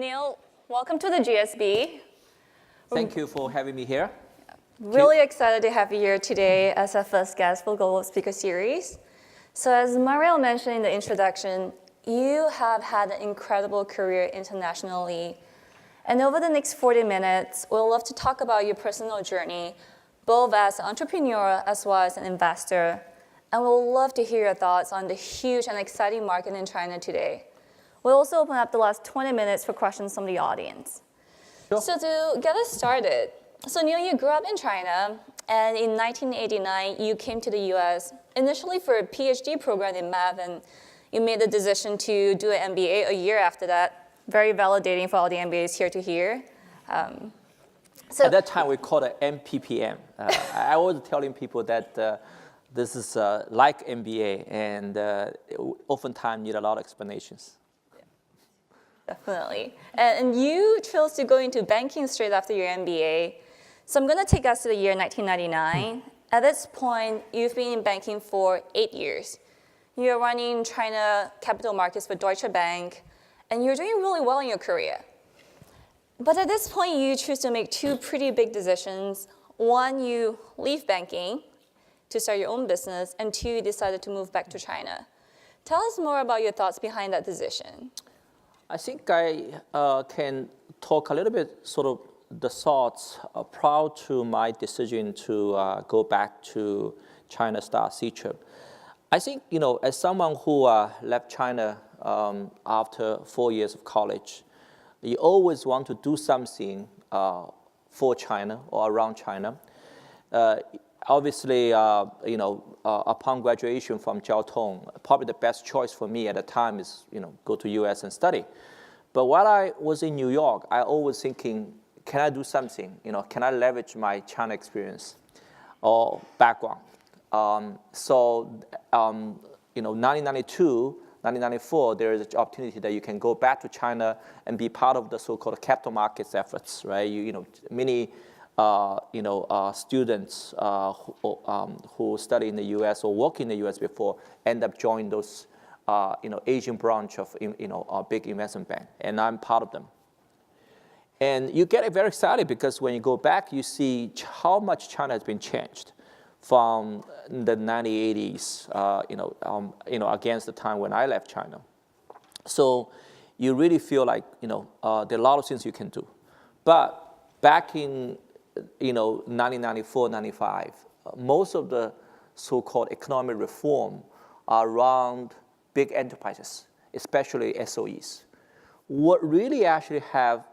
Neil, welcome to the GSB. Thank you for having me here. Really excited to have you here today as our first guest for Global Speaker Series. So as Mariel mentioned in the introduction, you have had an incredible career internationally. And over the next 40 minutes, we'll love to talk about your personal journey, both as an entrepreneur as well as an investor. And we'll love to hear your thoughts on the huge and exciting market in China today. We'll also open up the last 20 minutes for questions from the audience. Sure. So to get us started, so Neil, you grew up in China, and in 1989, you came to the US, initially for a PhD program in math, and you made the decision to do an MBA a year after that. Very validating for all the MBAs here to hear. At that time, we called it MPPM. I was telling people that this is like MBA, and oftentimes need a lot of explanations. Definitely. And you chose to go into banking straight after your MBA. So I'm going to take us to the year 1999. At this point, you've been in banking for 8 years. You're running China capital markets for Deutsche Bank, and you're doing really well in your career. But at this point, you choose to make two pretty big decisions. One, you leave banking to start your own business, and two, you decided to move back to China. Tell us more about your thoughts behind that decision. I think I can talk a little bit sort of the thoughts prior to my decision to go back to China start C-trip. I think, as someone who left China after 4 years of college, you always want to do something for China or around China. Obviously, upon graduation from Jiao Tong, probably the best choice for me at the time is, go to US and study. But while I was in New York, I always thinking, can I do something? Can I leverage my China experience or background? 1992, 1994, there is an opportunity that you can go back to China and be part of the so-called capital markets efforts, right? Many students who study in the U.S. or work in the U.S. before end up joining those, Asian branch of, a big investment bank, and I'm part of them. And you get very excited because when you go back, you see how much China has been changed from the 1980s, against the time when I left China. So you really feel like, there are a lot of things you can do. But back in 1994, 95, most of the so-called economic reform are around big enterprises, especially SOEs. What really actually have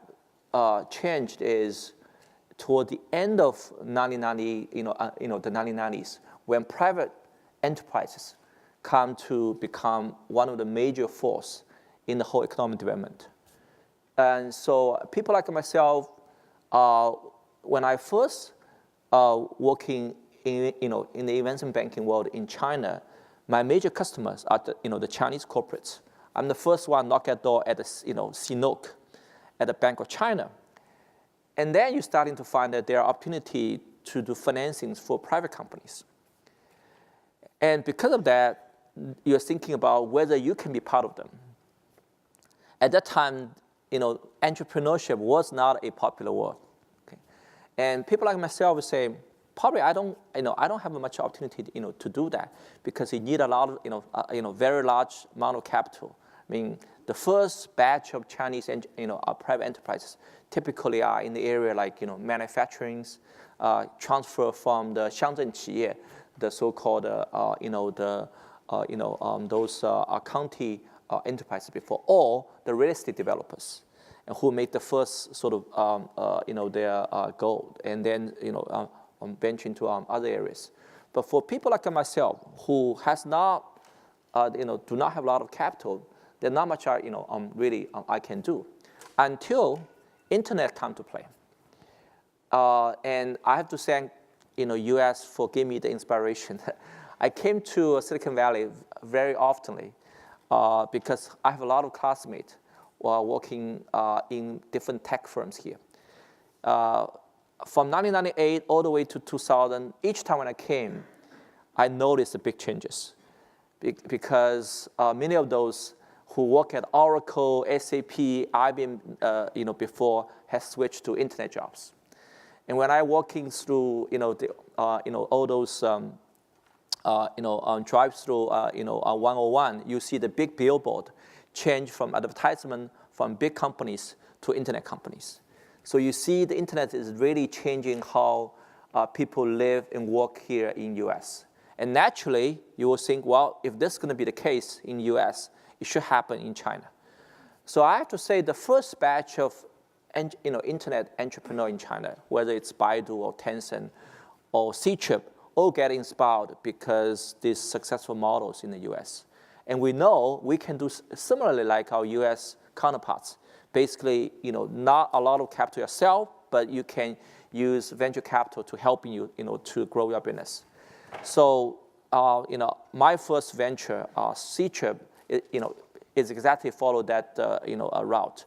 changed is toward the end of 1990, the 1990s, when private enterprises come to become one of the major force in the whole economic development. And so people like myself, when I first working in the investment banking world in China, my major customers are the Chinese corporates. I'm the first one knock at door at the CNOOC at the Bank of China. And then you're starting to find that there are opportunity to do financings for private companies. And because of that, you're thinking about whether you can be part of them. At that time, entrepreneurship was not a popular word. Okay? And people like myself would say, probably I don't have much opportunity, to do that because you need a lot of, very large amount of capital. I mean, the first batch of Chinese, private enterprises typically are in the area like, manufacturing, transfer from the Shangzhen 企业, the so-called, those county enterprises before, or the real estate developers, and who make the first sort of, their goal, and then, venture into other areas. But for people like myself who has not, do not have a lot of capital, there's not much, really I can do until internet come to play. And I have to thank, US for giving me the inspiration. I came to Silicon Valley very often because I have a lot of classmates working in different tech firms here. From 1998 all the way to 2000, each time when I came, I noticed the big changes because many of those who work at Oracle, SAP, IBM, before, has switched to internet jobs. And when I walking through, all those, drive-through, 101, you see the big billboard change from advertisement from big companies to internet companies. So you see the internet is really changing how people live and work here in US. And naturally, you will think, well, if this is going to be the case in US, it should happen in China. So I have to say the first batch of internet entrepreneur in China, whether it's Baidu or Tencent or Ctrip, all get inspired because these successful models in the US. And we know we can do similarly like our US counterparts. Basically, not a lot of capital yourself, but you can use venture capital to help you, to grow your business. So, my first venture, Ctrip, is exactly follow that, route.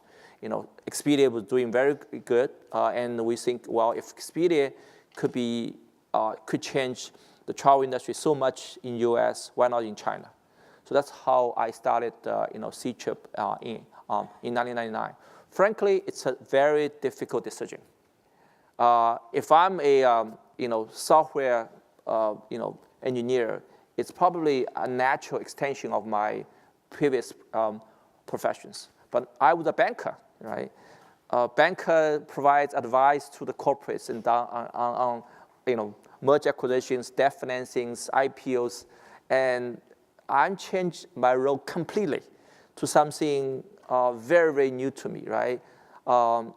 Expedia was doing very good, and we think, well, if Expedia could change the travel industry so much in US, why not in China? So that's how I started, Ctrip in 1999. Frankly, it's a very difficult decision. If I'm a software engineer, it's probably a natural extension of my previous professions. But I was a banker, right? A banker provides advice to the corporates and on merger acquisitions, debt financings, IPOs, and I changed my role completely to something very, very new to me, right?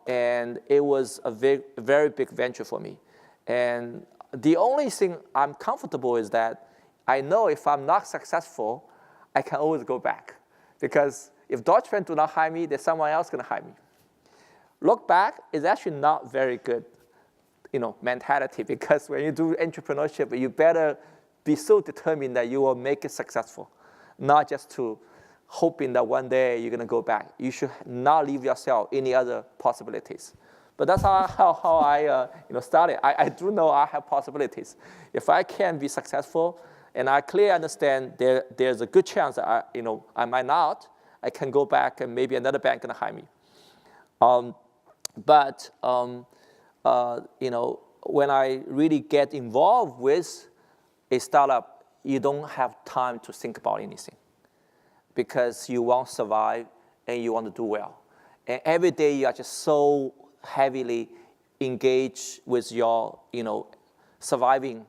And it was a very big venture for me. And the only thing I'm comfortable is that I know if I'm not successful, I can always go back. Because if Deutsche Bank do not hire me, there's someone else going to hire me. Look back is actually not very good, mentality, because when you do entrepreneurship, you better be so determined that you will make it successful, not just to hoping that one day you're going to go back. You should not leave yourself any other possibilities. But that's how I started. I do know I have possibilities. If I can be successful, and I clearly understand there's a good chance that I might not, I can go back and maybe another bank can hire me. When I really get involved with a startup, you don't have time to think about anything because you want to survive and you want to do well. And every day you are just so heavily engaged with your, surviving,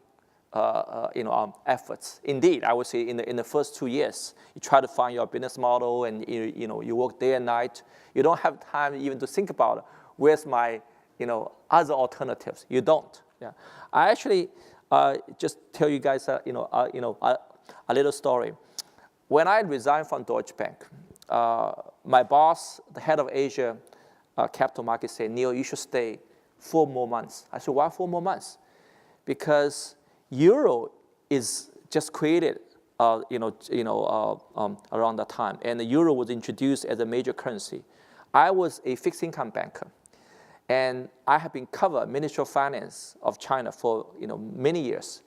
efforts. Indeed, I would say in the first 2 years, you try to find your business model and you work day and night. You don't have time even to think about where's my, other alternatives. You don't. Yeah. I actually just tell you guys, a little story. When I resigned from Deutsche Bank, my boss, the head of Asia capital markets, said, "Neil, you should stay 4 more months." I said, "Why 4 more months?" Because euro is just created, around that time, and the euro was introduced as a major currency. I was a fixed income banker, and I have been covered Ministry of Finance of China for many years,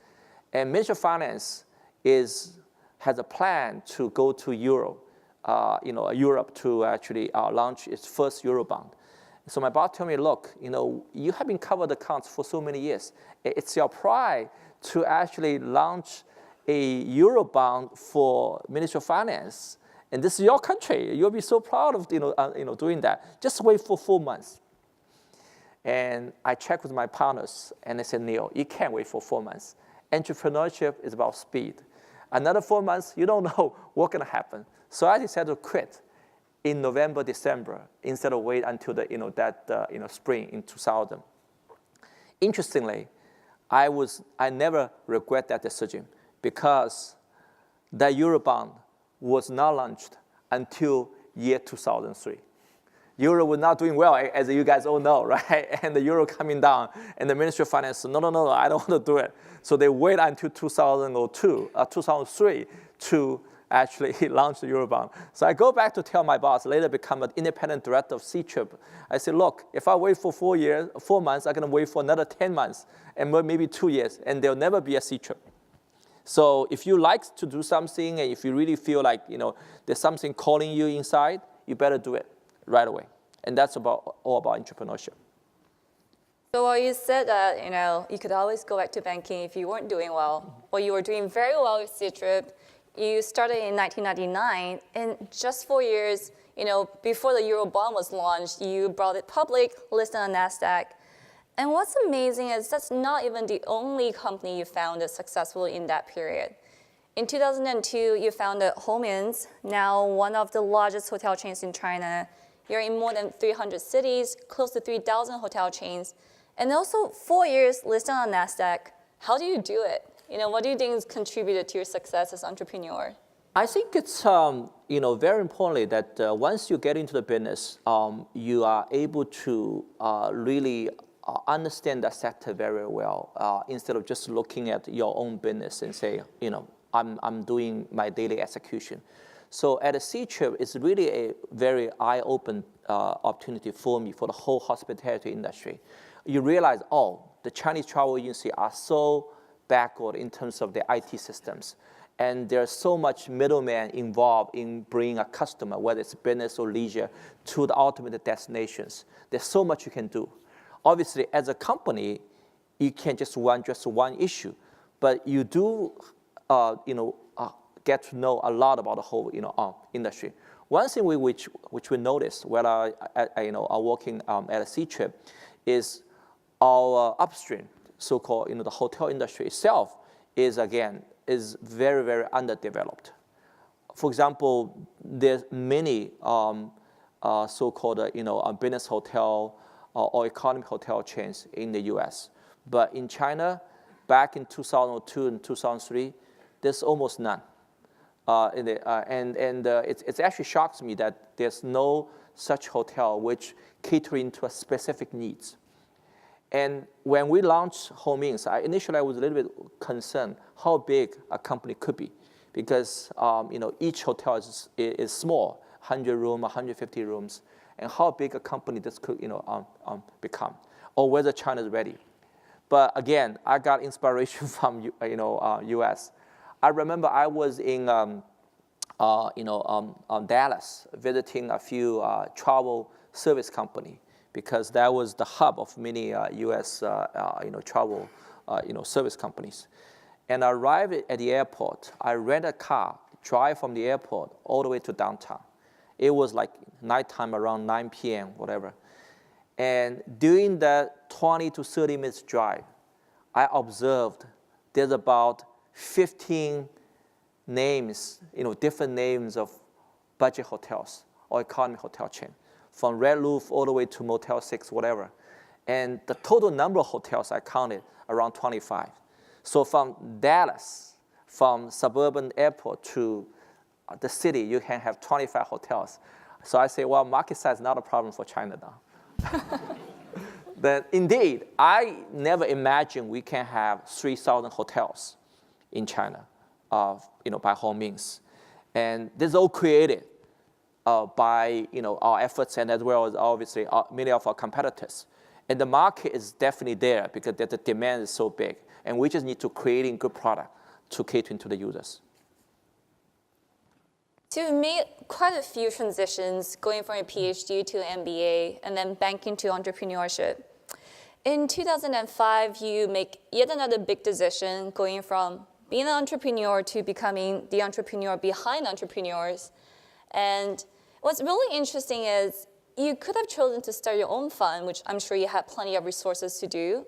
and Ministry of Finance has a plan to go to Europe to actually launch its first Eurobond. So my boss told me, look, you have been covered accounts for so many years. It's your pride to actually launch a Eurobond for Ministry of Finance. And this is your country. You'll be so proud of doing that. Just wait for 4 months. And I checked with my partners, and they said, Neil, you can't wait for 4 months. Entrepreneurship is about speed. Another 4 months, you don't know what's going to happen. So I decided to quit in November, December, instead of wait until the spring in 2000. Interestingly, I never regret that decision because that Eurobond was not launched until year 2003. Euro was not doing well, as you guys all know, right? And the euro coming down, and the Ministry of Finance said, no, I don't want to do it. So they wait until 2003 to actually launch the Eurobond. So I go back to tell my boss, later become an independent director of Ctrip. I said, look, if I wait for 4 months, I'm going to wait for another 10 months, and maybe 2 years, and there'll never be a Ctrip. So if you like to do something, and if you really feel like there's something calling you inside, you better do it right away. And that's all about entrepreneurship. So while you said that you could always go back to banking if you weren't doing well, well, you were doing very well with C-Trip. You started in 1999, and just 4 years, before the Euro bond was launched, you brought it public, listed on NASDAQ. And what's amazing is that's not even the only company you founded successfully in that period. In 2002, you founded Home-Inns, now one of the largest hotel chains in China. You're in more than 300 cities, close to 3,000 hotel chains, and also 4 years listed on NASDAQ. How do you do it? What do you think has contributed to your success as an entrepreneur? I think it's very importantly that once you get into the business, you are able to really understand that sector very well instead of just looking at your own business and say, I'm doing my daily execution. So at a C-Trip, it's really a very eye-open opportunity for me for the whole hospitality industry. You realize, the Chinese travel agencies are so backward in terms of their IT systems. And there's so much middleman involved in bringing a customer, whether it's business or leisure, to the ultimate destinations. There's so much you can do. Obviously, as a company, you can't just run just one issue, but you do, get to know a lot about the whole, industry. One thing which we noticed when I working at a C-Trip is our upstream, so-called, the hotel industry itself is very, very underdeveloped. For example, there's many so-called, business hotel or economic hotel chains in the U.S. But in China, back in 2002 and 2003, there's almost none. It actually shocks me that there's no such hotel which catering to a specific needs. And when we launched Home-Inns, initially I was a little bit concerned how big a company could be, because each hotel is small, 100 rooms, 150 rooms, and how big a company this could become, or whether China is ready. But again, I got inspiration from U.S. I remember I was in Dallas visiting a few travel service company, because that was the hub of many U.S. Travel service companies. And I arrived at the airport. I rent a car, drive from the airport all the way to downtown. It was like nighttime, around 9 p.m., whatever. And during that 20 to 30 minutes drive, I observed there's about 15 names, different names of budget hotels or economy hotel chain, from Red Roof all the way to Motel 6, whatever. And the total number of hotels I counted around 25. So from Dallas, from suburban airport to the city, you can have 25 hotels. So I say, well, market size is not a problem for China now. But indeed, I never imagined we can have 3,000 hotels in China, by Home-Inns. And this is all created by our efforts, and as well as obviously many of our competitors. And the market is definitely there because the demand is so big, and we just need to create a good product to cater to the users. So you made quite a few transitions, going from a PhD to an MBA, and then banking to entrepreneurship. In 2005, you make yet another big decision, going from being an entrepreneur to becoming the entrepreneur behind entrepreneurs. And what's really interesting is you could have chosen to start your own fund, which I'm sure you had plenty of resources to do.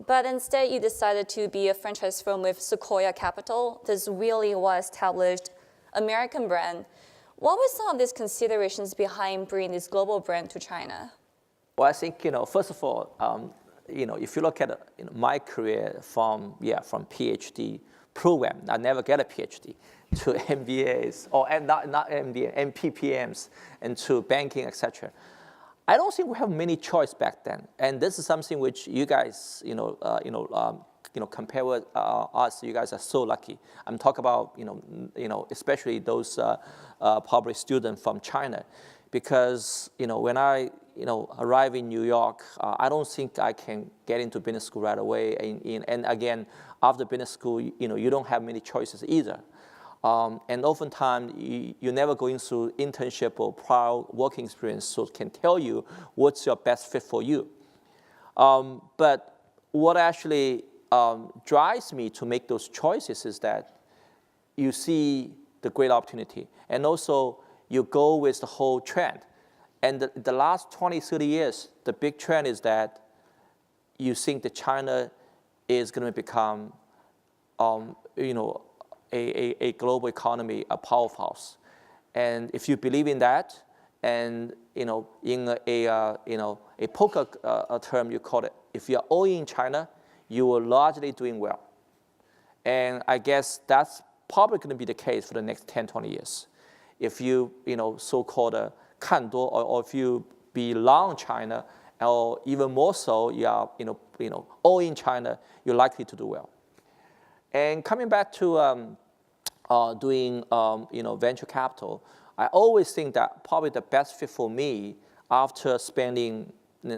But instead, you decided to be a franchise firm with Sequoia Capital, this really well-established American brand. What were some of these considerations behind bringing this global brand to China? Well, I think, first of all, if you look at my career from PhD program, I never get a PhD, to MBAs, or not MBA, MPPMs, and to banking, etc. I don't think we have many choice back then, and this is something which you guys, compare with us. You guys are so lucky. I'm talking about, especially those probably students from China, because when I arrive in New York, I don't think I can get into business school right away. And again, after business school, you don't have many choices either. And oftentimes, you're never going through internship or prior working experience, so it can tell you what's your best fit for you. But what actually drives me to make those choices is that you see the great opportunity, and also you go with the whole trend. And the last 20, 30 years, the big trend is that you think that China is going to become, a global economy, a powerhouse. And if you believe in that, and in a poker term, you call it, if you're all in China, you are largely doing well. And I guess that's probably going to be the case for the next 10, 20 years. If you, so-called 看多, or if you be long China, or even more so, you are, all in China, you're likely to do well. And coming back to doing, venture capital, I always think that probably the best fit for me after spending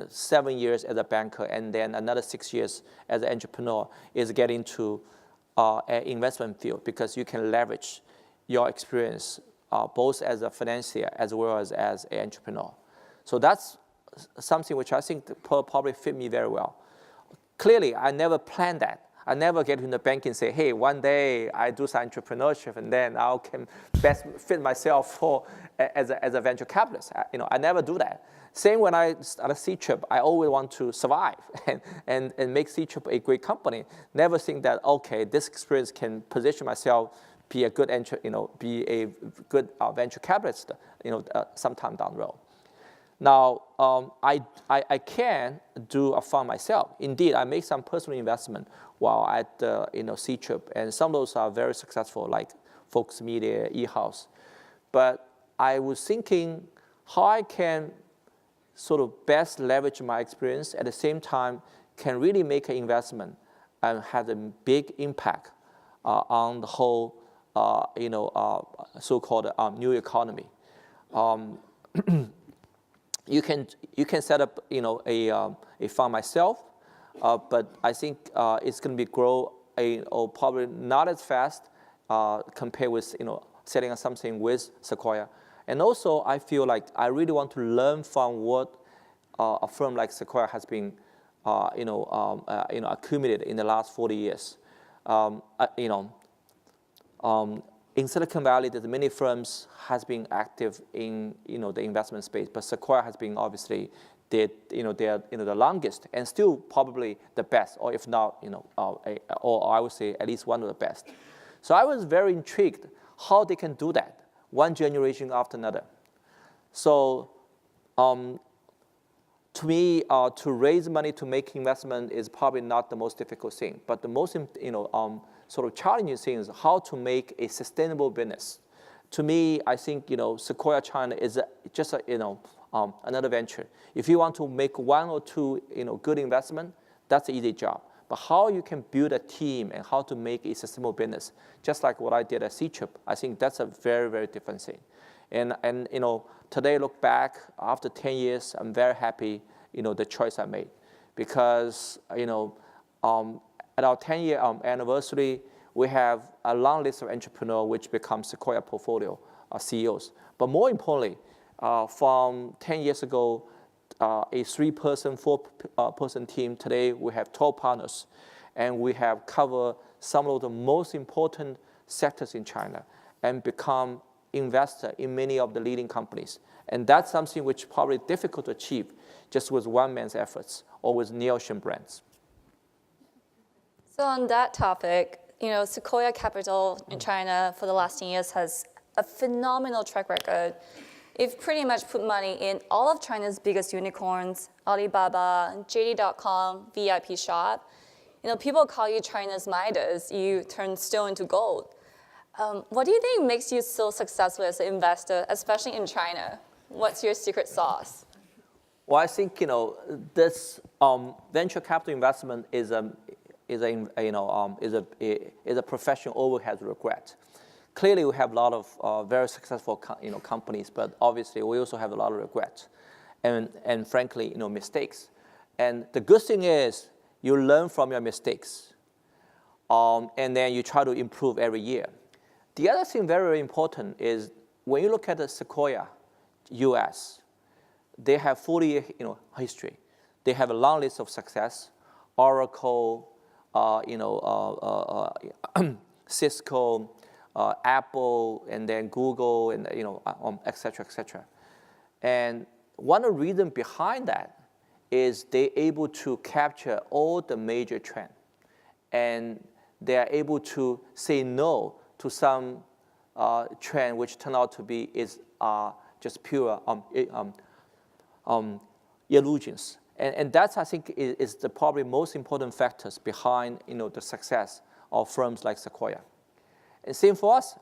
7 years as a banker and then another 6 years as an entrepreneur is getting to an investment field, because you can leverage your experience both as a financier as well as an entrepreneur. So that's something which I think probably fit me very well. Clearly, I never planned that. I never get into the bank and say, hey, one day I do some entrepreneurship and then I can best fit myself as a venture capitalist. I never do that. Same when I started C-Trip, I always want to survive and make C-Trip a great company. Never think that, okay, this experience can position myself, be a good venture capitalist, sometime down the road. Now, I can do a fund myself. Indeed, I make some personal investment while at C-Trip, and some of those are very successful, like Focus Media, eHouse. But I was thinking how I can sort of best leverage my experience, at the same time can really make an investment and have a big impact on the whole, so-called new economy. You can set up a fund myself, but I think it's going to grow probably not as fast compared with setting up something with Sequoia. And also, I feel like I really want to learn from what a firm like Sequoia has been accumulated in the last 40 years. In Silicon Valley, there's many firms has been active in the investment space, but Sequoia has been obviously they're the longest and still probably the best, or if not or I would say at least one of the best. So I was very intrigued how they can do that, one generation after another. So to me, to raise money to make investment is probably not the most difficult thing, but the most sort of challenging thing is how to make a sustainable business. To me, I think Sequoia China is just another venture. If you want to make one or two good investment, that's an easy job. But how you can build a team and how to make a sustainable business, just like what I did at C-Trip, I think that's a very, very different thing. And today, look back after 10 years, I'm very happy the choice I made, because at our 10-year anniversary, we have a long list of entrepreneurs which become Sequoia portfolio CEOs. But more importantly, from 10 years ago, a 3-person, 4-person team, today we have 12 partners, and we have covered some of the most important sectors in China and become investor in many of the leading companies. And that's something which probably difficult to achieve just with one man's efforts or with Shen brands. So on that topic, Sequoia Capital in China for the last 10 years has a phenomenal track record. You've pretty much put money in all of China's biggest unicorns, Alibaba, JD.com, VIP Shop. People call you China's Midas. You turn stone into gold. What do you think makes you so successful as an investor, especially in China? What's your secret sauce? Well, I think this venture capital investment is a profession always has regret. clearly we have a lot of very successful companies, but obviously we also have a lot of regrets and frankly, mistakes. And the good thing is you learn from your mistakes, and then you try to improve every year. The other thing very, very important is when you look at the Sequoia, US, they have 40-year history. They have a long list of success, Oracle, Cisco, Apple, and then Google, and et cetera, et cetera. And one of the reasons behind that is they're able to capture all the major trends, and they are able to say no to some trend which turned out to be just pure illusions. And that's, I think, is the probably most important factors behind the success of firms like Sequoia. And same for us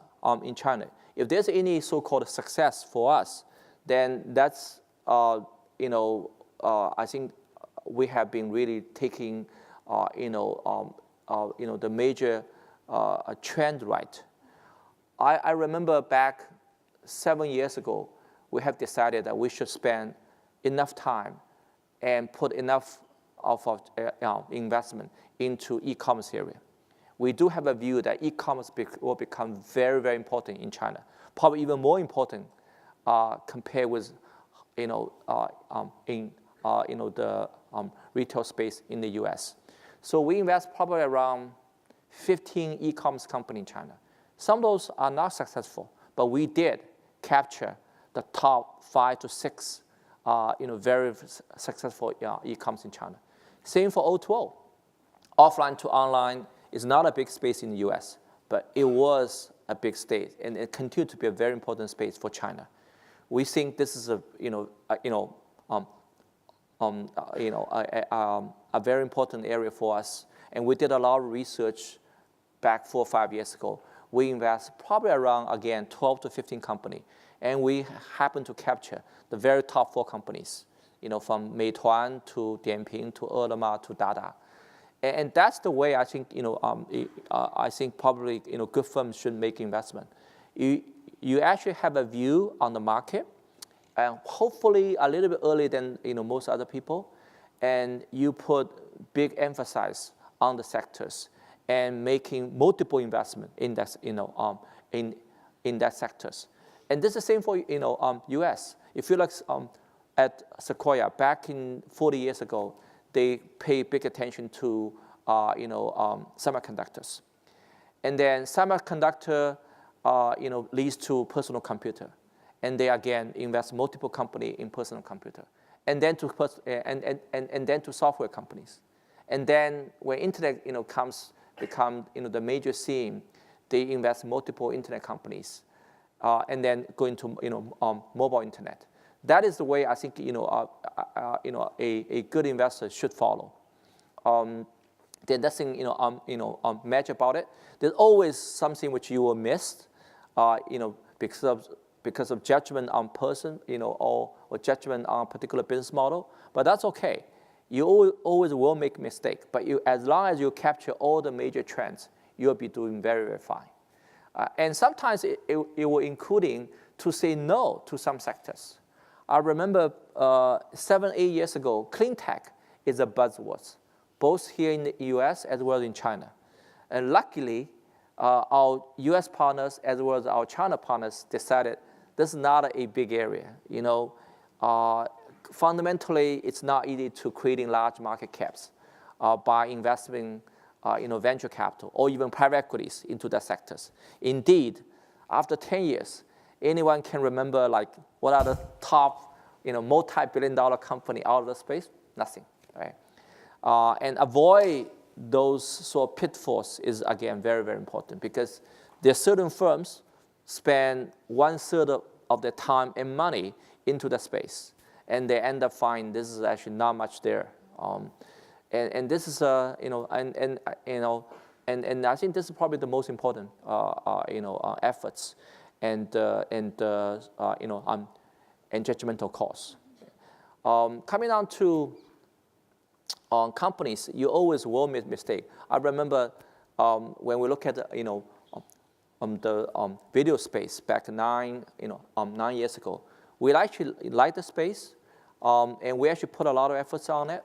in China. If there's any so-called success for us, then that's I think we have been really taking the major trend right. I remember back 7 years ago, we have decided that we should spend enough time and put enough of our investment into e-commerce area. We do have a view that e-commerce will become very, very important in China, probably even more important compared with the retail space in the US. So we invest probably around 15 e-commerce companies in China. Some of those are not successful, but we did capture the top 5 to 6 very successful e-commerce in China. Same for O2O. Offline to online is not a big space in the US, but it was a big space, and it continued to be a very important space for China. We think this is a very important area for us, and we did a lot of research back 4 or 5 years ago. We invest probably around, again, 12 to 15 companies, and we happen to capture the very top 4 companies, from Meituan to Dianping to Ele.me to Dada. And that's the way I think, I think probably, good firms should make investment. You actually have a view on the market, and hopefully a little bit earlier than most other people, and you put big emphasis on the sectors and making multiple investment in that, in that sectors. And this is the same for US. If you look at Sequoia back in 40 years ago, they pay big attention to semiconductors, and then semiconductor leads to personal computer, and they again invest multiple companies in personal computer, and then to and then to software companies, and then when internet become the major scene, they invest multiple internet companies, and then go into mobile internet. That is the way I think a good investor should follow. There's nothing magic about it. There's always something which you will miss, because of judgment on person, or judgment on a particular business model. But that's okay. You always will make mistake. But as long as you capture all the major trends, you'll be doing very, very fine. And sometimes it will including to say no to some sectors. I remember 7, 8 years ago, clean tech is a buzzword, both here in the US as well as in China. And luckily, our US partners as well as our China partners decided this is not a big area. Fundamentally, it's not easy to creating large market caps by investing venture capital or even private equities into the sectors. Indeed, after 10 years, anyone can remember what are the top multi-billion-dollar company out of the space? Nothing, right? And avoid those sort of pitfalls is again very, very important, because there are certain firms spend 1/3 of their time and money into the space, and they end up finding this is actually not much there. And this is and I think this is probably the most important efforts and judgmental calls. Coming down to companies, you always will make mistake. I remember when we look at the video space back 9 years ago. We actually like the space, and we actually put a lot of efforts on it.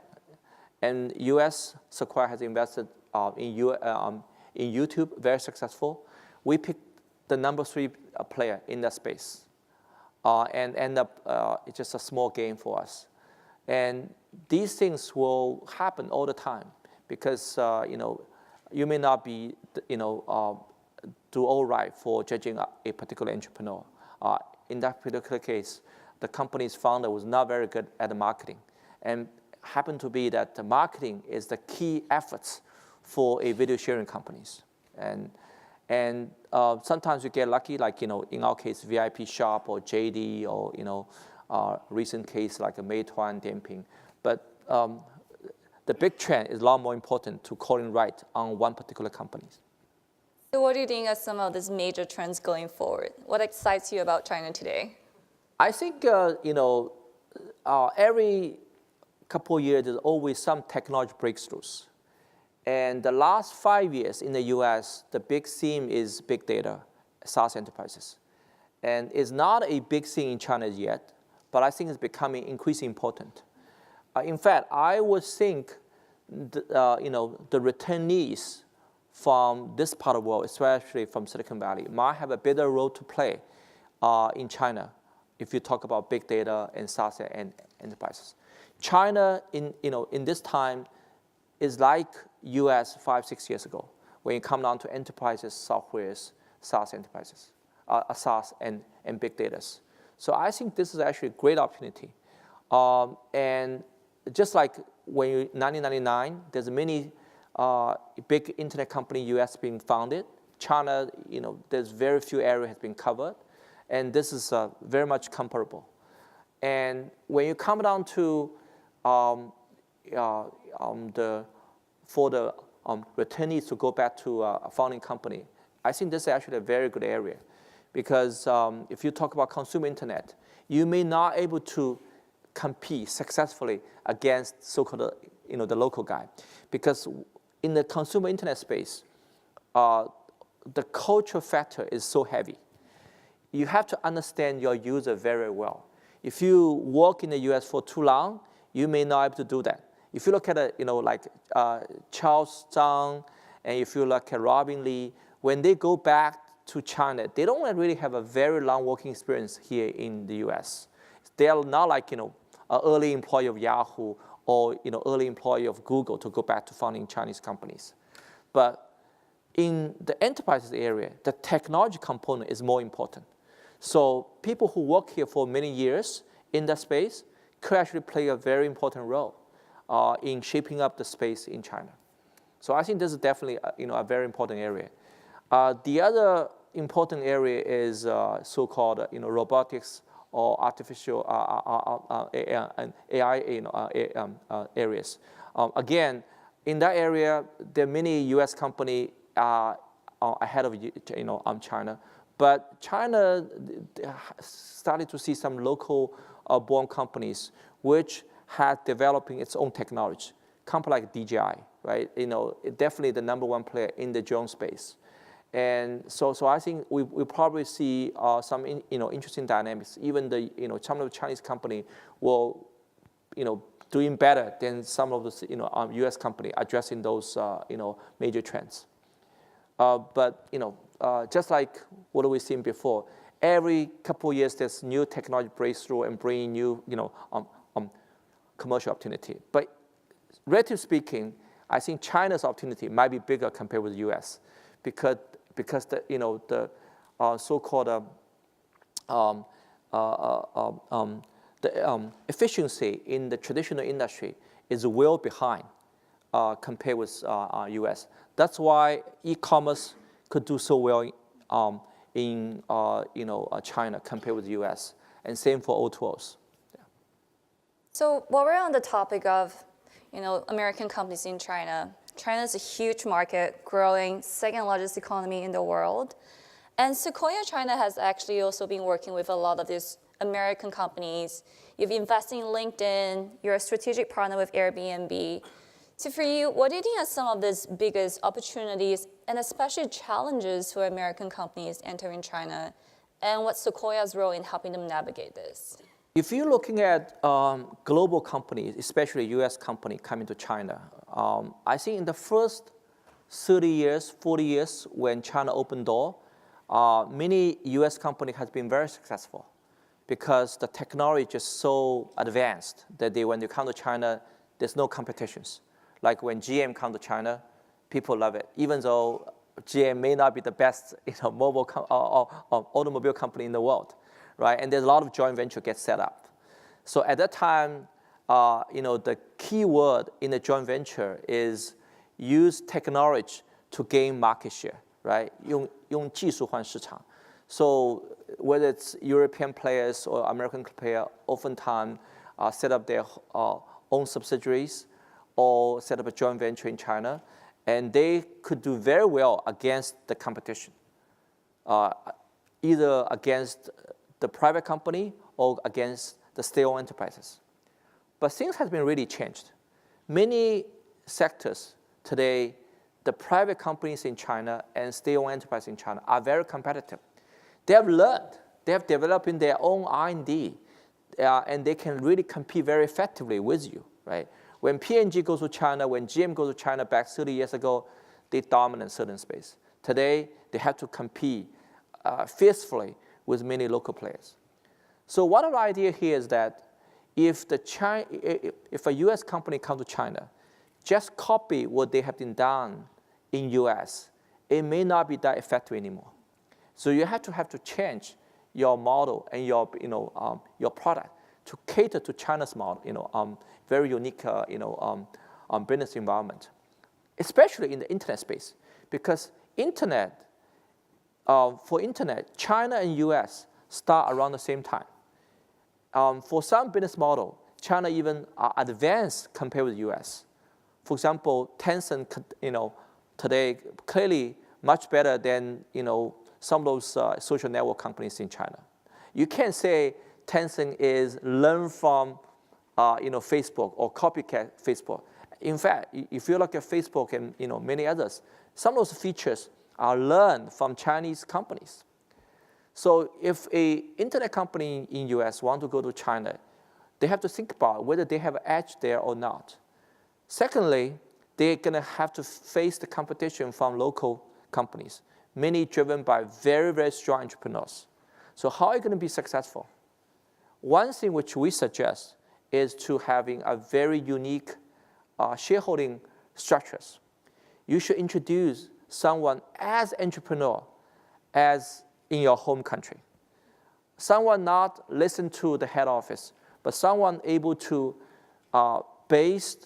And U.S. Sequoia has invested in YouTube, very successful. We picked the number 3 player in that space, and end up it's just a small game for us. And these things will happen all the time because you may not be do all right for judging a particular entrepreneur. In that particular case, the company's founder was not very good at the marketing, and happened to be that the marketing is the key efforts for a video sharing companies. And sometimes you get lucky, like in our case, VIP Shop or JD, or recent case like a Meituan Dianping. But the big trend is a lot more important to calling right on one particular company. So what do you think are some of these major trends going forward? What excites you about China today? I think every couple of years there's always some technology breakthroughs. And the last 5 years in the US, the big theme is big data, SaaS enterprises. And it's not a big thing in China yet, but I think it's becoming increasingly important. In fact, I would think the returnees from this part of the world, especially from Silicon Valley, might have a bigger role to play in China if you talk about big data and SaaS and enterprises. China, in this time, is like US 5-6 years ago, when you come down to enterprises, softwares, SaaS enterprises, SaaS and big data. So I think this is actually a great opportunity. And just like when in 1999, there's many big internet company US being founded. China, there's very few areas has been covered, and this is very much comparable. And when you come down to for the returnees to go back to a founding company, I think this is actually a very good area, because if you talk about consumer internet, you may not able to compete successfully against so-called the local guy, because in the consumer internet space, the cultural factor is so heavy. You have to understand your user very well. If you work in the US for too long, you may not be able to do that. If you look at like Charles Zhang, and if you look at Robin Li, when they go back to China, they don't really have a very long working experience here in the US. They are not like an early employee of Yahoo or early employee of Google to go back to founding Chinese companies. But in the enterprises area, the technology component is more important. So people who work here for many years in that space could actually play a very important role in shaping up the space in China. So I think this is definitely a very important area. The other important area is so-called robotics or artificial AI areas. Again, in that area, there are many U.S. companies ahead of China, but China started to see some local born companies which had developing its own technology. Company like DJI, right? Definitely the #1 player in the drone space. And so I think we probably see some interesting dynamics. Even some of the Chinese company will doing better than some of the U.S. company addressing those major trends. But just like what we've seen before, every couple of years there's new technology breakthrough and bringing new commercial opportunity. But relatively speaking, I think China's opportunity might be bigger compared with the U.S. because the so-called efficiency in the traditional industry is well behind compared with U.S. That's why e-commerce could do so well in China compared with the U.S. and same for O2Os. Yeah. So while we're on the topic of American companies in China, China is a huge market, growing, second largest economy in the world. And Sequoia China has actually also been working with a lot of these American companies. You've invested in LinkedIn, you're a strategic partner with Airbnb. So for you, what do you think are some of these biggest opportunities and especially challenges for American companies entering China, and what's Sequoia's role in helping them navigate this? If you're looking at global companies, especially US company coming to China, I think in the first 30 years, 40 years, when China opened door, many US companies have been very successful because the technology is just so advanced that when you come to China, there's no competitions. Like when GM come to China, people love it, even though GM may not be the best mobile or automobile company in the world, right? And there's a lot of joint venture get set up. So at that time, the key word in the joint venture is use technology to gain market share, right? 用技术换市场. So whether it's European players or American players, oftentimes set up their own subsidiaries or set up a joint venture in China, and they could do very well against the competition, either against the private company or against the state-owned enterprises. But things have been really changed. Many sectors today, the private companies in China and state-owned enterprises in China are very competitive. They have learned, they have developed in their own R&D, and they can really compete very effectively with you, right? When P&G goes to China, when GM goes to China back 30 years ago, they dominate certain space. Today, they have to compete fiercely with many local players. So one of the idea here is that if a US company comes to China, just copy what they have been done in US, it may not be that effective anymore. So you have to change your model and your product to cater to China's model, very unique business environment, especially in the internet space, because for internet, China and US start around the same time. For some business model, China even advanced compared with US. For example, Tencent, today clearly much better than some of those social network companies in China. You can't say Tencent is learn from Facebook or copycat Facebook. In fact, if you look at Facebook and many others, some of those features are learned from Chinese companies. So if an internet company in US want to go to China, they have to think about whether they have an edge there or not. Secondly, they're going to have to face the competition from local companies, many driven by very, very strong entrepreneurs. So how are you going to be successful? One thing which we suggest is to having a very unique shareholding structures. You should introduce someone as entrepreneur as in your home country. Someone not listen to the head office, but someone able to base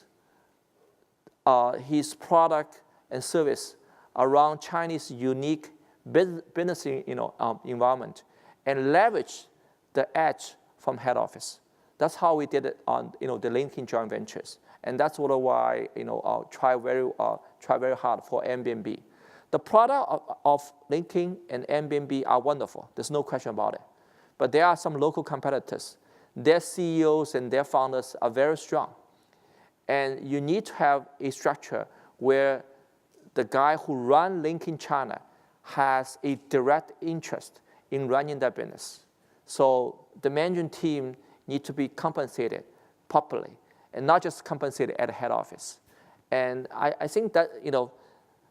his product and service around Chinese unique business environment and leverage the edge from head office. That's how we did it on the LinkedIn joint ventures, and that's why try very hard for Airbnb. The product of LinkedIn and Airbnb are wonderful. There's no question about it. But there are some local competitors. Their CEOs and their founders are very strong. And you need to have a structure where the guy who runs LinkedIn China has a direct interest in running that business. So the management team need to be compensated properly and not just compensated at the head office. And I think that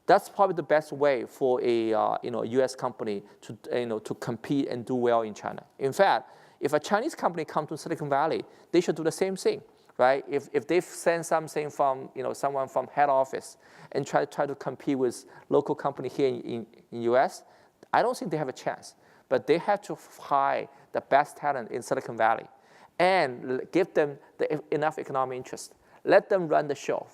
that's probably the best way for a U.S. company to compete and do well in China. In fact, if a Chinese company comes to Silicon Valley, they should do the same thing, right? If they send something from someone from head office and try to compete with local company here in U.S., I don't think they have a chance. But they have to hire the best talent in Silicon Valley and give them enough economic interest. Let them run the show,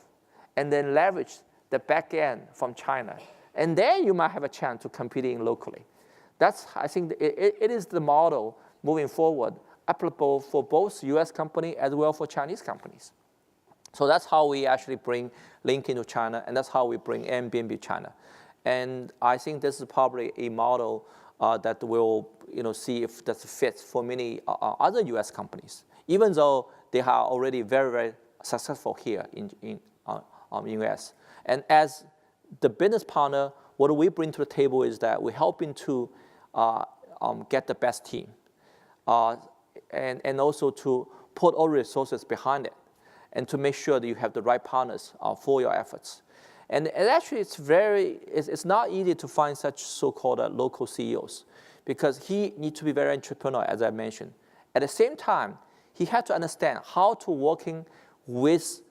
and then leverage the back end from China. And then you might have a chance to competing locally. I think it is the model moving forward, applicable for both US company as well for Chinese companies. So that's how we actually bring LinkedIn to China, and that's how we bring Airbnb to China. And I think this is probably a model that we'll see if that fits for many other US companies, even though they are already very, very successful here in US. And as the business partner what we bring to the table is that we're helping to get the best team, and also to put all resources behind it, and to make sure that you have the right partners for your efforts. And actually, it's not easy to find such so-called local CEOs, because he needs to be very entrepreneurial, as I mentioned. At the same time, he had to understand how to working with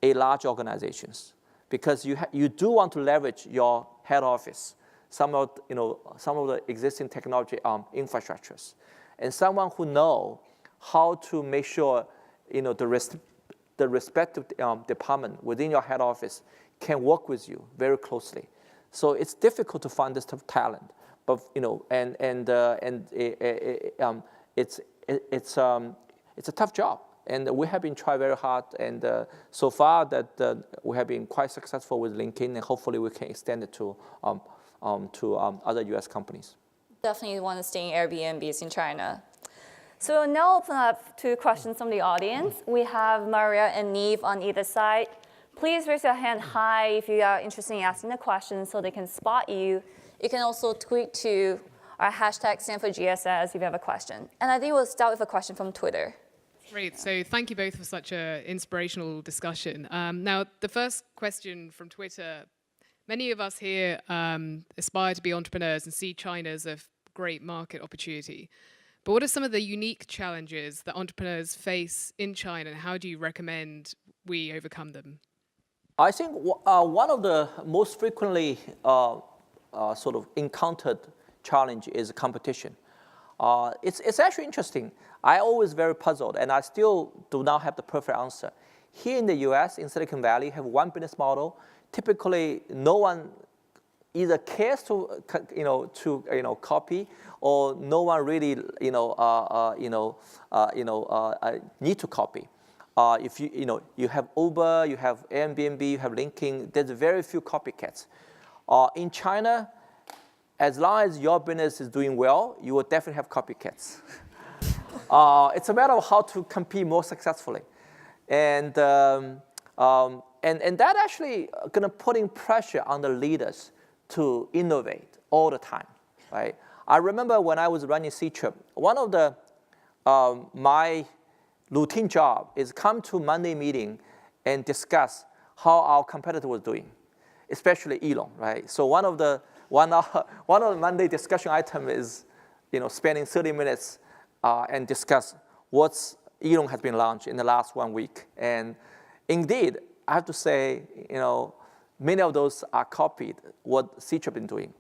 a large organizations, because you do want to leverage your head office, some of the existing technology infrastructures, and someone who know how to make sure the respective department within your head office can work with you very closely. So it's difficult to find this type of talent, but it's a tough job, and we have been trying very hard, and so far that we have been quite successful with LinkedIn, and hopefully we can extend it to other U.S. companies. Definitely want to stay in Airbnbs in China. So we'll now open up to questions from the audience. We have Maria and Neve on either side. Please raise your hand high if you are interested in asking a question so they can spot you. You can also tweet to our hashtag #StanfordGSS if you have a question. And I think we'll start with a question from Twitter. Great. So thank you both for such an inspirational discussion. Now, the first question from Twitter. Many of us here aspire to be entrepreneurs and see China as a great market opportunity. But what are some of the unique challenges that entrepreneurs face in China, and how do you recommend we overcome them? I think one of the most frequently sort of encountered challenge is competition. It's actually interesting. I always very puzzled, and I still do not have the perfect answer. Here in the U.S., in Silicon Valley, have one business model. Typically, no one either cares to copy, or no one really need to copy. If you have Uber, you have Airbnb, you have LinkedIn, there's very few copycats. In China, as long as your business is doing well, you will definitely have copycats. It's a matter of how to compete more successfully, and that actually gonna putting pressure on the leaders to innovate all the time, right? I remember when I was running C-Trip, one of the my routine job is come to Monday meeting and discuss how our competitor was doing, especially Elon, right? So one of the Monday discussion item is, spending 30 minutes and discuss what's Elon has been launched in the last 1 week. And indeed, I have to say, many of those are copied what C-Trip been doing.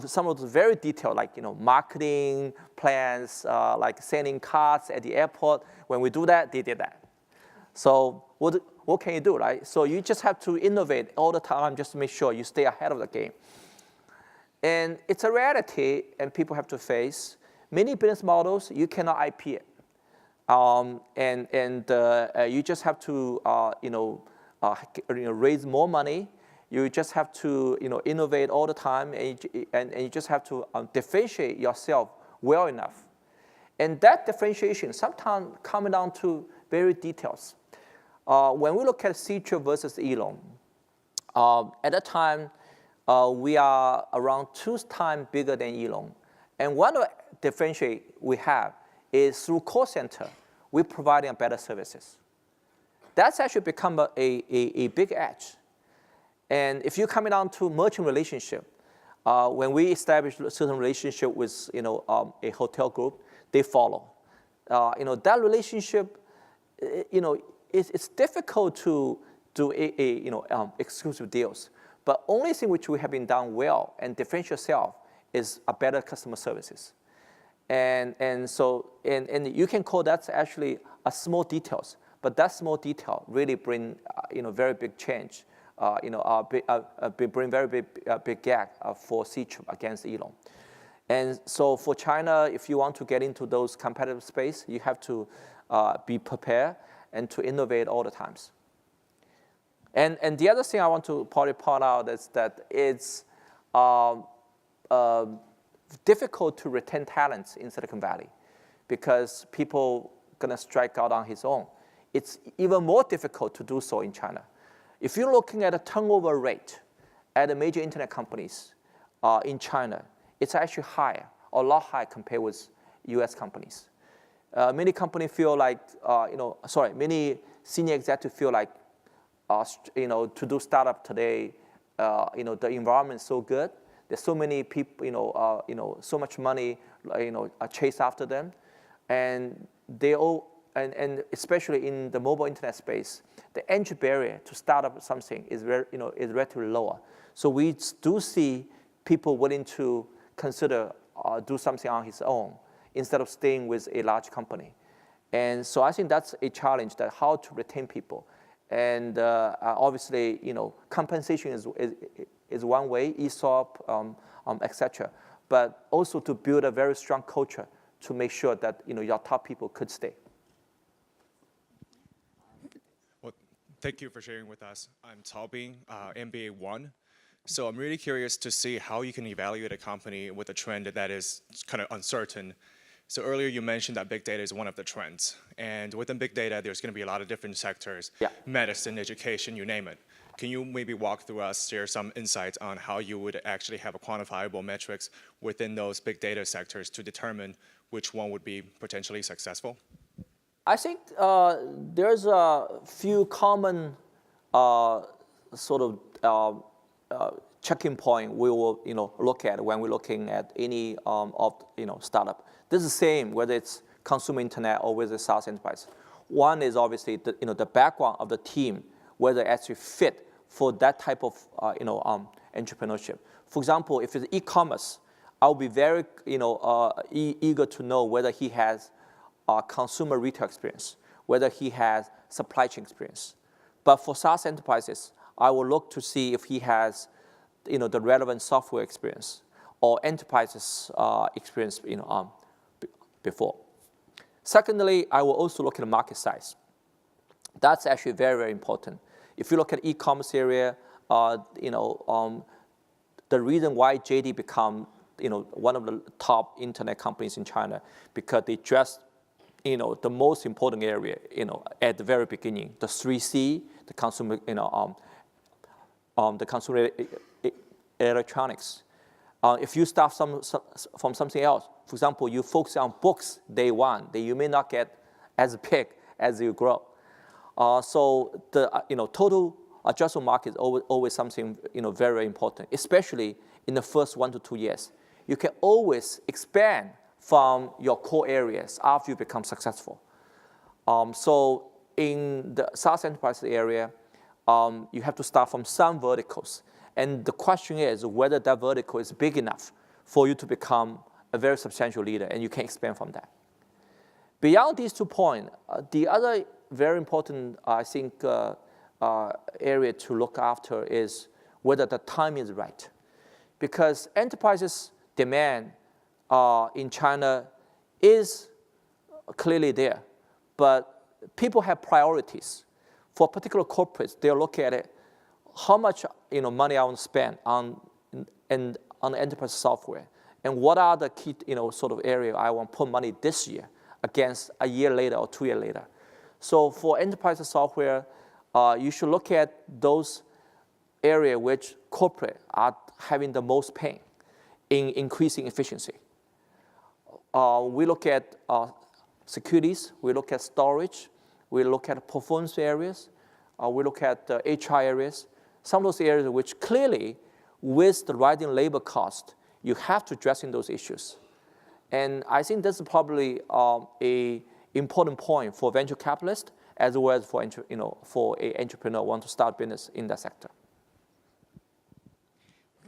Some of those very detailed, like marketing plans, like sending cards at the airport. When we do that, they did that. So what can you do, right? So you just have to innovate all the time just to make sure you stay ahead of the game. And it's a reality, and people have to face. Many business models, you cannot IP it. You just have to raise more money. You just have to innovate all the time, and you just have to differentiate yourself well enough. And that differentiation sometimes comes down to very details. When we look at C-Trip versus Elon, at that time, we are around 2 times bigger than Elon. And one of the differentiate we have is through call center, we're providing better services. That's actually become a big edge. And if you're coming down to merchant relationship, when we establish a certain relationship with a hotel group, they follow. That relationship, it's difficult to do exclusive deals. But only thing which we have been done well and differentiate yourself is a better customer services. And you can call that actually a small details, but that small detail really bring very big change. Bring very big gap for C-Trip against Elon. And so for China, if you want to get into those competitive space, you have to be prepared and to innovate all the times. And the other thing I want to probably point out is that it's difficult to retain talents in Silicon Valley because people gonna strike out on his own. It's even more difficult to do so in China. If you're looking at a turnover rate at the major internet companies, in China, it's actually higher, a lot higher compared with US companies. Many companies feel like, many senior executives feel like, to do startup today, the environment is so good. There's so many people, so much money, chase after them, and they all, and especially in the mobile internet space, the entry barrier to start up something is is relatively lower. So we do see people willing to consider do something on his own instead of staying with a large company. And so I think that's a challenge, that how to retain people. And obviously, compensation is one way, ESOP, et cetera. But also to build a very strong culture to make sure that your top people could stay. Well, thank you for sharing with us. I'm Cao Bing, MBA 1. So I'm really curious to see how you can evaluate a company with a trend that is kind of uncertain. So earlier you mentioned that big data is one of the trends. And within big data, there's going to be a lot of different sectors, medicine, education, you name it. Can you maybe walk through us, share some insights on how you would actually have a quantifiable metrics within those big data sectors to determine which one would be potentially successful? I think there's a few common checking point we will look at when we're looking at any startup. This is the same whether it's consumer internet or whether it's SaaS enterprise. One is obviously the background of the team, whether it actually fit for that type of entrepreneurship. For example, if it's e-commerce, I'll be very eager to know whether he has consumer retail experience, whether he has supply chain experience. But for SaaS enterprises, I will look to see if he has the relevant software experience or enterprises experience before. Secondly, I will also look at the market size. That's actually very, very important. If you look at e-commerce area, the reason why JD become one of the top internet companies in China, because they address the most important area at the very beginning, the 3C, the consumer the consumer electronics. If you start from something else, for example, you focus on books day one, then you may not get as big as you grow. So the total addressable market is always something very, very important, especially in the first 1 to 2 years. You can always expand from your core areas after you become successful. So in the SaaS enterprise area, you have to start from some verticals. And the question is whether that vertical is big enough for you to become a very substantial leader, and you can expand from that. Beyond these 2 points, the other very important, I think, area to look after is whether the time is right. Because enterprises' demand in China is clearly there, but people have priorities. For particular corporates, they'll look at it, how much money I want to spend on enterprise software, and what are the key area I want to put money this year against a year later or 2 years later. So for enterprise software, you should look at those areas which corporate are having the most pain in increasing efficiency. We look at securities, we look at storage, we look at performance areas, we look at HR areas, some of those areas which clearly, with the rising labor cost, you have to address in those issues. And I think this is probably a important point for venture capitalists as well as for for an entrepreneur who want to start business in that sector.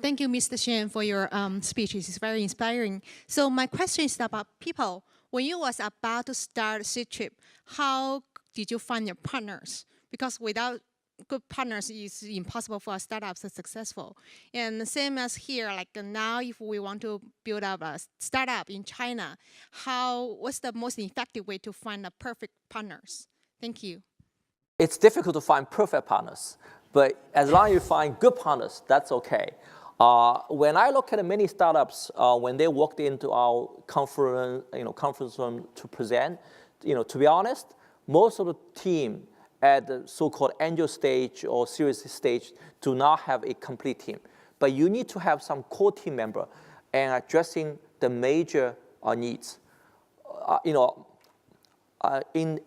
Thank you, Mr. Shen, for your speech. It's very inspiring. So my question is about people. When you was about to start Ctrip, how did you find your partners? Because without good partners, it's impossible for a startup to be successful. And same as here, like now, if we want to build up a startup in China, what's the most effective way to find the perfect partners? Thank you. It's difficult to find perfect partners, but as long as you find good partners, that's okay. When I look at many startups, when they walked into our conference room to present, to be honest, most of the team at the so-called angel stage or series stage do not have a complete team. but you need to have some core team member and addressing the major needs. In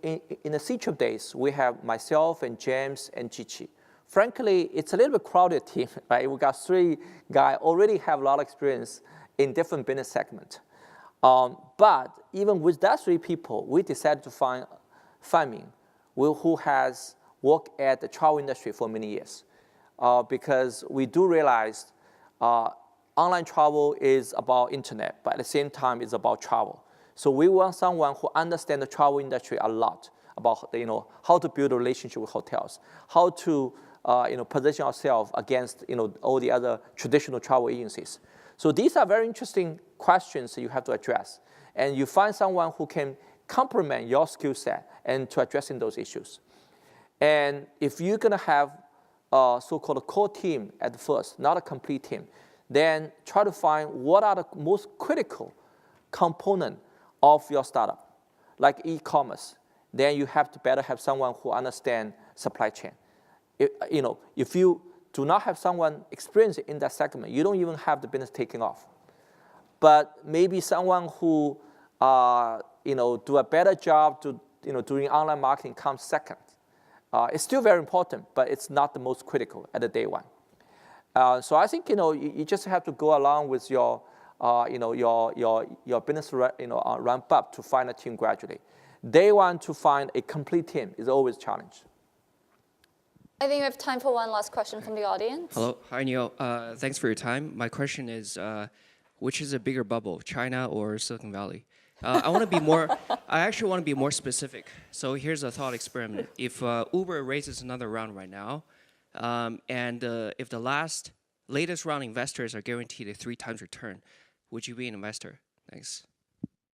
the C-Trip days, we have myself and James and Chichi. Frankly, it's a little bit crowded team, right? We got 3 guys already have a lot of experience in different business segments. But even with that 3 people, we decided to find Fanming, who has worked at the travel industry for many years. Because we do realize online travel is about internet, but at the same time, it's about travel. So we want someone who understands the travel industry a lot about how to build a relationship with hotels, how to position ourselves against all the other traditional travel agencies. So these are very interesting questions that you have to address, and you find someone who can complement your skill set and to addressing those issues. And if you're going to have a so-called core team at first, not a complete team, then try to find what are the most critical component of your startup, like e-commerce. Then you have to better have someone who understands supply chain. If you do not have someone experienced in that segment, you don't even have the business taking off. But maybe someone who do a better job doing online marketing comes second. It's still very important, but it's not the most critical at the day one. So I think you just have to go along with your business ramp up to find a team gradually. Day one to find a complete team is always a challenge. I think we have time for one last question from the audience. Hello, hi Neil. Thanks for your time. My question is, which is a bigger bubble, China or Silicon Valley? I actually want to be more specific. So here's a thought experiment. If Uber raises another round right now, and if the latest round investors are guaranteed a 3 times return, would you be an investor? Thanks.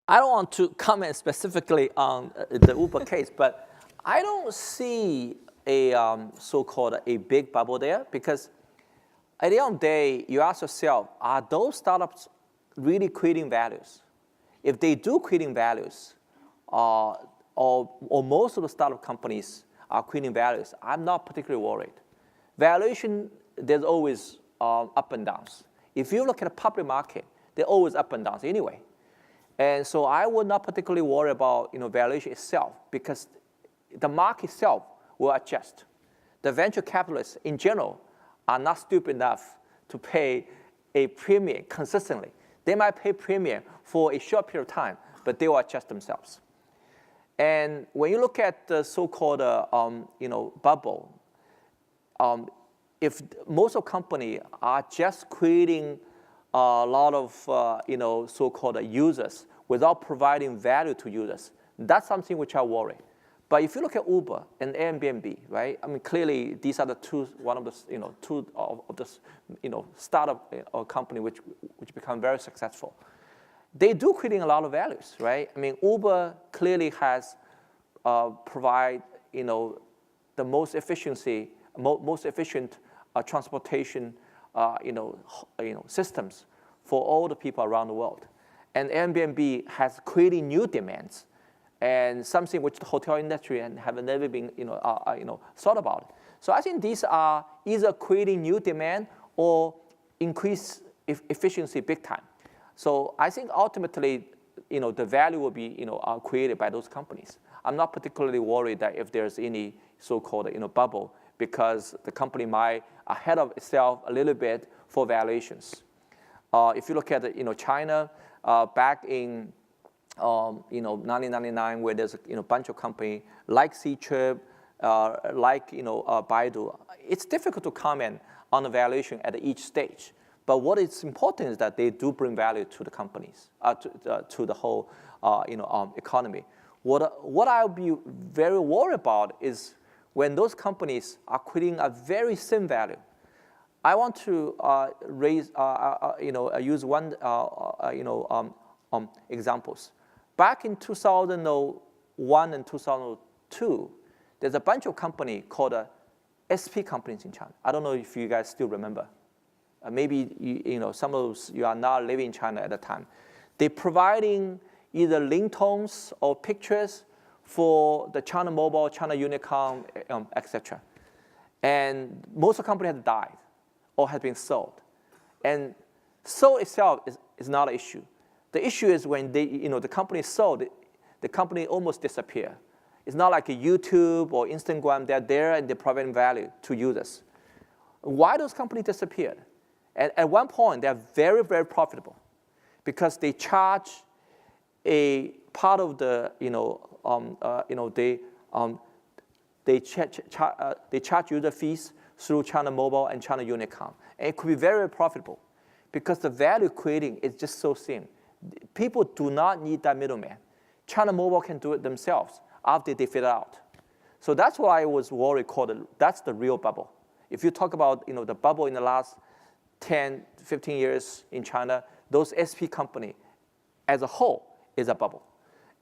I don't want to comment specifically on the Uber case, but I don't see a so-called a big bubble there, because at the end of the day, you ask yourself, are those startups really creating values? If they do creating values, or most of the startup companies are creating values, I'm not particularly worried. Valuation, there's always up and downs. If you look at the public market, they're always up and downs anyway. And so I would not particularly worry about valuation itself, because the market itself will adjust. The venture capitalists in general are not stupid enough to pay a premium consistently. They might pay premium for a short period of time, but they will adjust themselves. And when you look at the so-called bubble, if most of companies are just creating a lot of so-called users without providing value to users, that's something which I worry. But if you look at Uber and Airbnb, right? I mean, clearly these are the two of the startup company which become very successful. They do creating a lot of values, right? I mean, Uber clearly has provide the most efficient transportation systems for all the people around the world, and Airbnb has created new demands, and something which the hotel industry have never been thought about. So I think these are either creating new demand or increase efficiency big time. So I think ultimately, the value will be created by those companies. I'm not particularly worried that if there's any so-called bubble, because the company might ahead of itself a little bit for valuations. If you look at China, back in 1999, where there's a bunch of companies like C-Trip, like Baidu, it's difficult to comment on the valuation at each stage. But what is important is that they do bring value to the companies, to the whole economy. What I'll be very worried about is when those companies are creating a very same value. I want to use one examples. Back in 2001 and 2002, there's a bunch of companies called SP companies in China. I don't know if you guys still remember. Maybe some of those you are not living in China at the time. They're providing either ringtones or pictures for the China Mobile, China Unicom, etc. And most of the companies have died or have been sold. And sold itself is not an issue. The issue is when the company sold, the company almost disappear. It's not like a YouTube or Instagram. They're there and they're providing value to users. Why those companies disappeared? At one point, they're very, very profitable because they charge a part of the, they charge user fees through China Mobile and China Unicom. And it could be very, very profitable because the value creating is just so thin. People do not need that middleman. China Mobile can do it themselves after they figure it out. So that's why I was worried, that's the real bubble. If you talk about the bubble in the last 10, 15 years in China, those SP company as a whole is a bubble.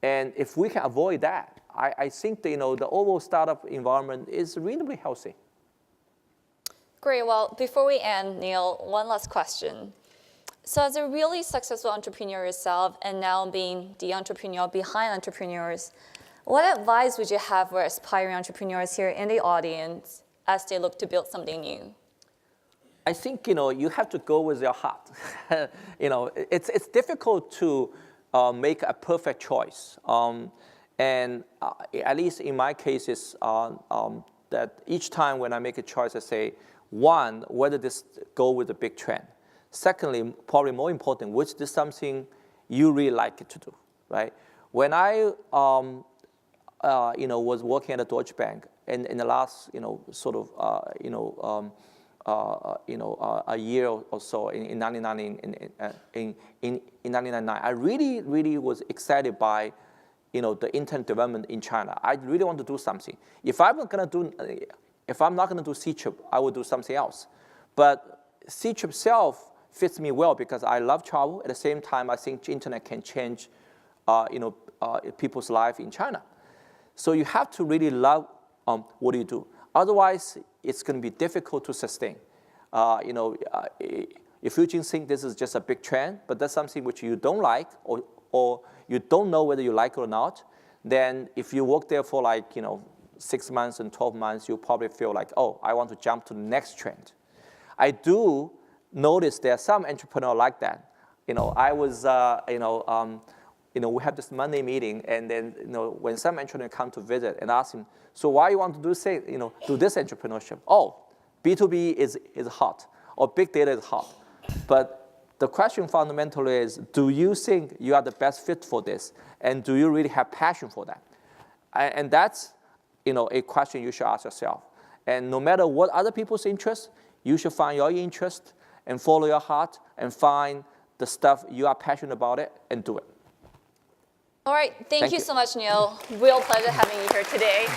And if we can avoid that, I think the overall startup environment is reasonably healthy. Great. Well, before we end, Neil, one last question. So as a really successful entrepreneur yourself and now being the entrepreneur behind entrepreneurs, what advice would you have for aspiring entrepreneurs here in the audience as they look to build something new? I think you have to go with your heart. It's difficult to make a perfect choice. And at least in my cases, that each time when I make a choice, I say, one, whether this go with a big trend. Secondly, probably more important, which is something you really like it to do, right? When I was working at a Deutsche Bank in the last a year or so in 1999, I really was excited by the internet development in China. I really want to do something. If I'm not going to do C-chip, I will do something else. But C-chip itself fits me well because I love travel. At the same time, I think internet can change people's life in China. So you have to really love what you do. Otherwise, it's going to be difficult to sustain. If you just think this is just a big trend, but that's something which you don't like or you don't know whether you like it or not, then if you work there for 6 months and 12 months, you probably feel like, oh, I want to jump to the next trend. I do notice there are some entrepreneurs like that. I was, we had this Monday meeting, and then when some entrepreneur come to visit and ask him, so why you want to do this entrepreneurship? Oh, B2B is hot, or big data is hot. But the question fundamentally is, do you think you are the best fit for this? And do you really have passion for that? And that's a question you should ask yourself. And no matter what other people's interest, you should find your interest and follow your heart and find the stuff you are passionate about it and do it. All right. Thank you so much, Neil. Real pleasure having you here today.